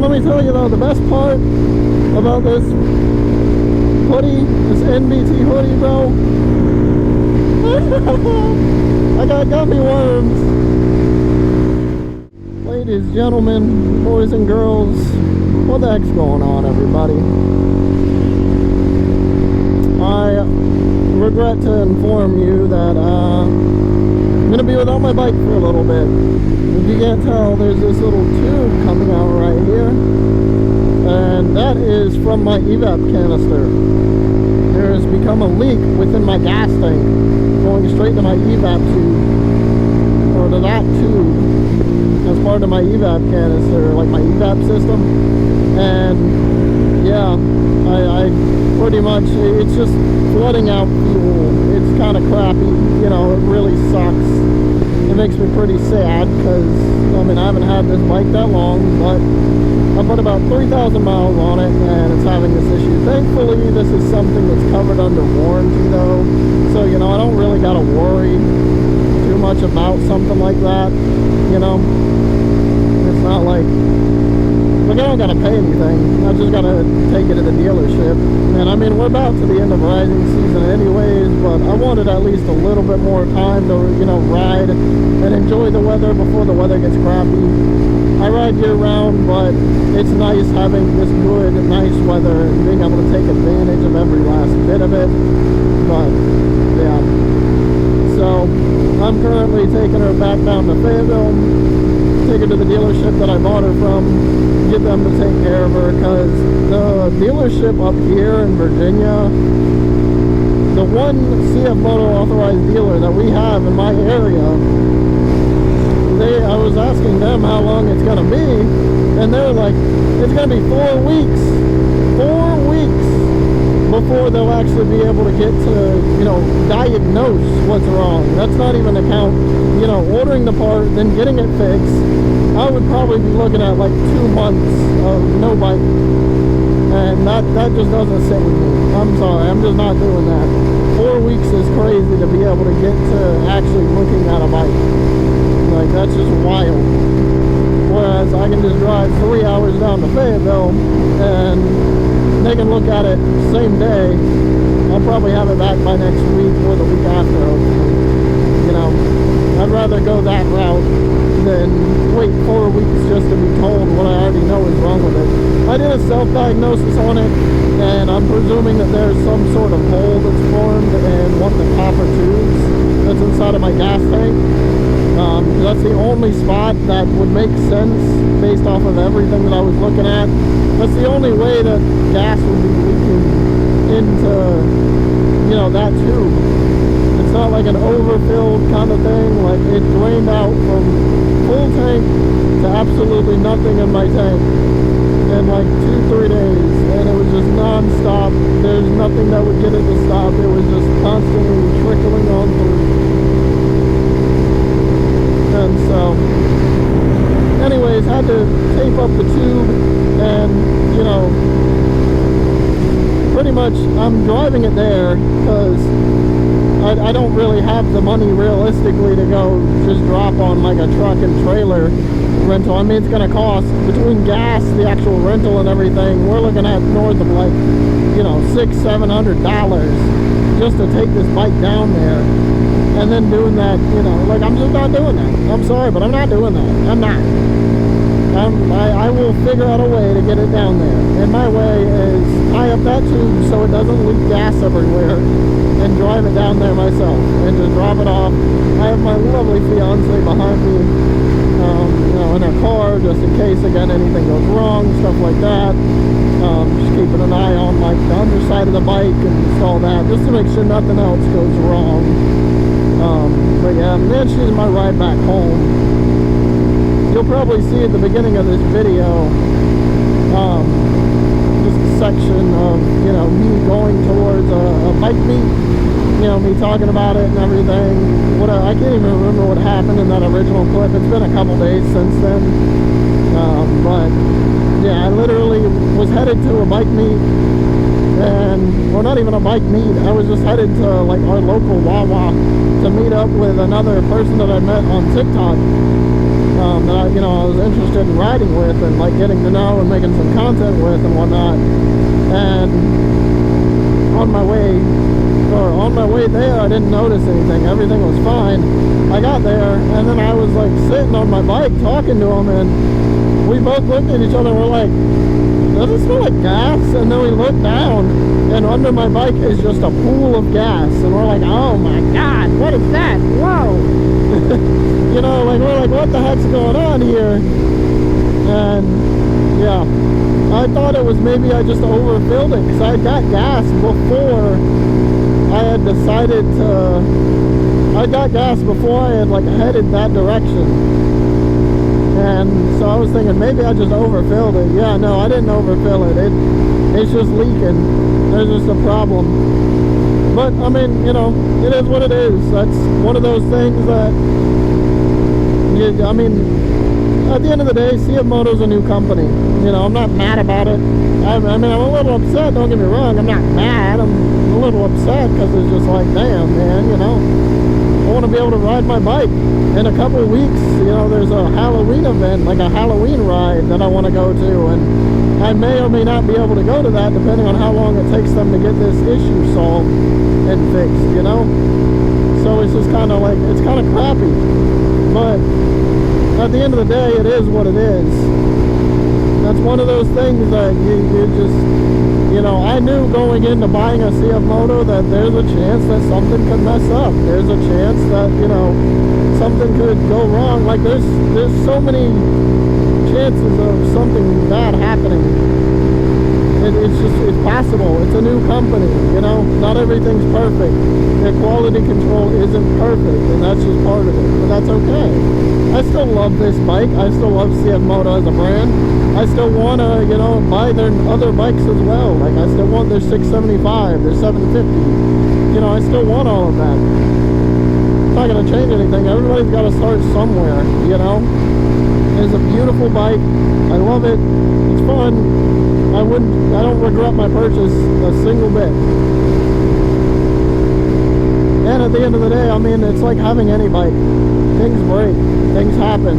Man, let me tell you though, the best part about this hoodie, this NBT hoodie, bro, I got gummy worms. Ladies, gentlemen, boys and girls, what the heck's going on, everybody? I regret to inform you that I'm going to be without my bike for a little bit. If you can't tell, there's this little tube coming out right here, and that is from my evap canister. There has become a leak within my gas tank, going straight to my evap tube, or to that tube, as part of my evap canister, like my evap system. And yeah, I pretty much, it's just flooding out fuel. It's kind of crappy, you know, it really sucks. It makes me pretty sad because, I mean, I haven't had this bike that long, but I put about 3,000 miles on it and it's having this issue. Thankfully, this is something that's covered under warranty though, so, you know, I don't really got to worry too much about something like that, you know. It's not like I don't got to pay anything. I just got to take it to the dealership. And I mean, we're about to the end of riding season anyways, but I wanted at least a little bit more time to, you know, ride and enjoy the weather before the weather gets crappy. I ride year round, but it's nice having this good, nice weather and being able to take advantage of every last bit of it. But yeah, so I'm currently taking her back down to Fayetteville, take her to the dealership that I bought her from, get them to take care of her, because the dealership up here in Virginia, the one cfmoto authorized dealer that we have in my area, I was asking them how long it's going to be, and they're like, it's going to be 4 weeks. 4 weeks before they'll actually be able to get to, you know, diagnose what's wrong. That's not even a count, you know, ordering the part, then getting it fixed. I would probably be looking at like 2 months of no bike, and that just doesn't sit with me. I'm sorry, I'm just not doing that. 4 weeks is crazy to be able to get to actually looking at a bike. Like, that's just wild. Whereas I can just drive 3 hours down to Fayetteville and they can look at it same day. I'll probably have it back by next week or the week after, hopefully. You know, I'd rather go that route than wait 4 weeks just to be told what I already know is wrong with it. I did a self-diagnosis on it, and I'm presuming that there's some sort of hole that's formed in one of the copper tubes that's inside of my gas tank. That's the only spot that would make sense based off of everything that I was looking at. That's the only way that gas would be leaking into, you know, that tube. It's not like an overfilled kind of thing. Like, it drained out from full tank to absolutely nothing in my tank in like 2-3 days, and it was just non-stop. There's nothing that would get it to stop. It was just constantly trickling on through. And so, anyways, had to tape up the tube, and, you know, pretty much I'm driving it there because I don't really have the money realistically to go just drop on like a truck and trailer rental. I mean, it's going to cost, between gas, the actual rental and everything, we're looking at north of like, you know, $600-700 just to take this bike down there. And then doing that, you know, like, I'm just not doing that. I'm sorry, but I'm not doing that. I'm not. I will figure out a way to get it down there. And my way is tie up that tube so it doesn't leak gas everywhere and drive it down there myself and just drop it off. I have my lovely fiance behind me, you know, in her car, just in case, again, anything goes wrong, stuff like that. Just keeping an eye on, like, the underside of the bike and all that, just to make sure nothing else goes wrong. But yeah, and then she's my ride back home. You'll probably see at the beginning of this video, just a section of, you know, me going towards a bike meet, you know, me talking about it and everything. I can't even remember what happened in that original clip. It's been a couple days since then. But yeah, I literally was headed to a bike meet, and, or not even a bike meet, I was just headed to like our local Wawa to meet up with another person that I met on TikTok. that I was interested in riding with and like getting to know and making some content with and whatnot. And on my way there, I didn't notice anything. Everything was fine. I got there, and then I was like sitting on my bike talking to him, and we both looked at each other and we're like, does it smell like gas? And then we looked down, and under my bike is just a pool of gas, and we're like, oh my god, what is that? Whoa. Like we're like, what the heck's going on here? And yeah, I thought it was maybe I just overfilled it, because I got gas before I had decided to, I got gas before I had like headed that direction. And so I was thinking maybe I just overfilled it. Yeah, no, I didn't overfill it. It's just leaking. There's just a problem. But I mean, it is what it is. That's one of those things that, I mean, at the end of the day, cfmoto's a new company. I'm not mad about it. I mean, I'm a little upset, don't get me wrong. I'm not mad. I'm a little upset because it's just like, damn, man, I want to be able to ride my bike. In a couple of weeks, there's a Halloween event, like a Halloween ride that I want to go to, and I may or may not be able to go to that depending on how long it takes them to get this issue solved and fixed, So it's just kind of like, it's kind of crappy. But at the end of the day, it is what it is. That's one of those things that you just, I knew going into buying a cfmoto that there's a chance that something could mess up. There's a chance that, something could go wrong. Like there's so many chances of something bad happening. It's possible. It's a new company, not everything's perfect. Their quality control isn't perfect, and that's just part of it, but that's okay. I still love this bike. I still love cfmoto as a brand. I still want to, buy their other bikes as well. Like I still want their 675, their 750. I still want all of that. It's not going to change anything. Everybody's got to start somewhere, It's a beautiful bike. I love it. It's fun. I don't regret my purchase a single bit. And at the end of the day, I mean, it's like having any bike. Things break. Things happen.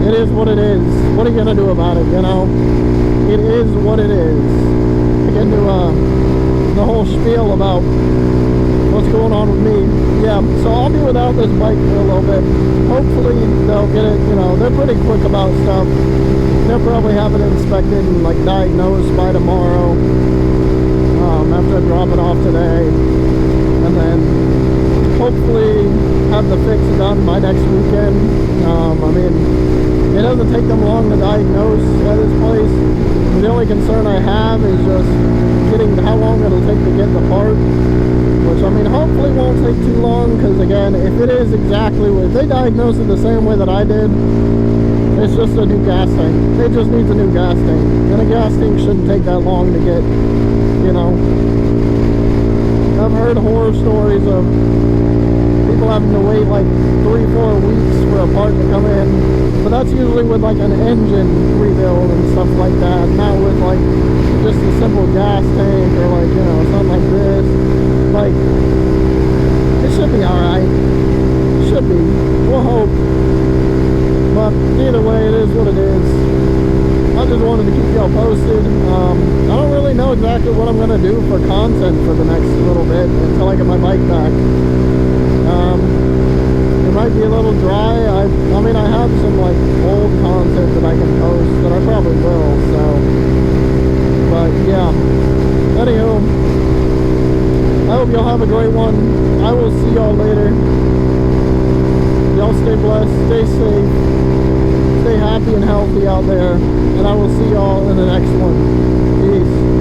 It is what it is. What are you going to do about it, It is what it is. I get into the whole spiel about what's going on with me. Yeah, so I'll be without this bike for a little bit. Hopefully they'll get it, they're pretty quick about stuff. They'll probably have it inspected and like diagnosed by tomorrow, after I drop it off today, and then hopefully have the fix done by next weekend. I mean, it doesn't take them long to diagnose at this place. The only concern I have is just getting how long it'll take to get the part, which I mean hopefully won't take too long, because again, if it is exactly what, if they diagnose it the same way that I did, it's just a new gas tank. It just needs a new gas tank. And a gas tank shouldn't take that long to get, I've heard horror stories of people having to wait like 3-4 weeks for a part to come in. But that's usually with like an engine rebuild and stuff like that. Not with like just a simple gas tank or like, something like this. Like, it should be alright. Should be. We'll hope. But either way, it is what it is. I just wanted to keep y'all posted. I don't really know exactly what I'm going to do for content for the next little bit until I get my bike back. It might be a little dry. I mean, I have some like old content that I can post that I probably will, so. But yeah. Anywho, I hope y'all have a great one. I will see y'all later. Y'all stay blessed, stay safe, stay happy and healthy out there, and I will see y'all in the next one. Peace.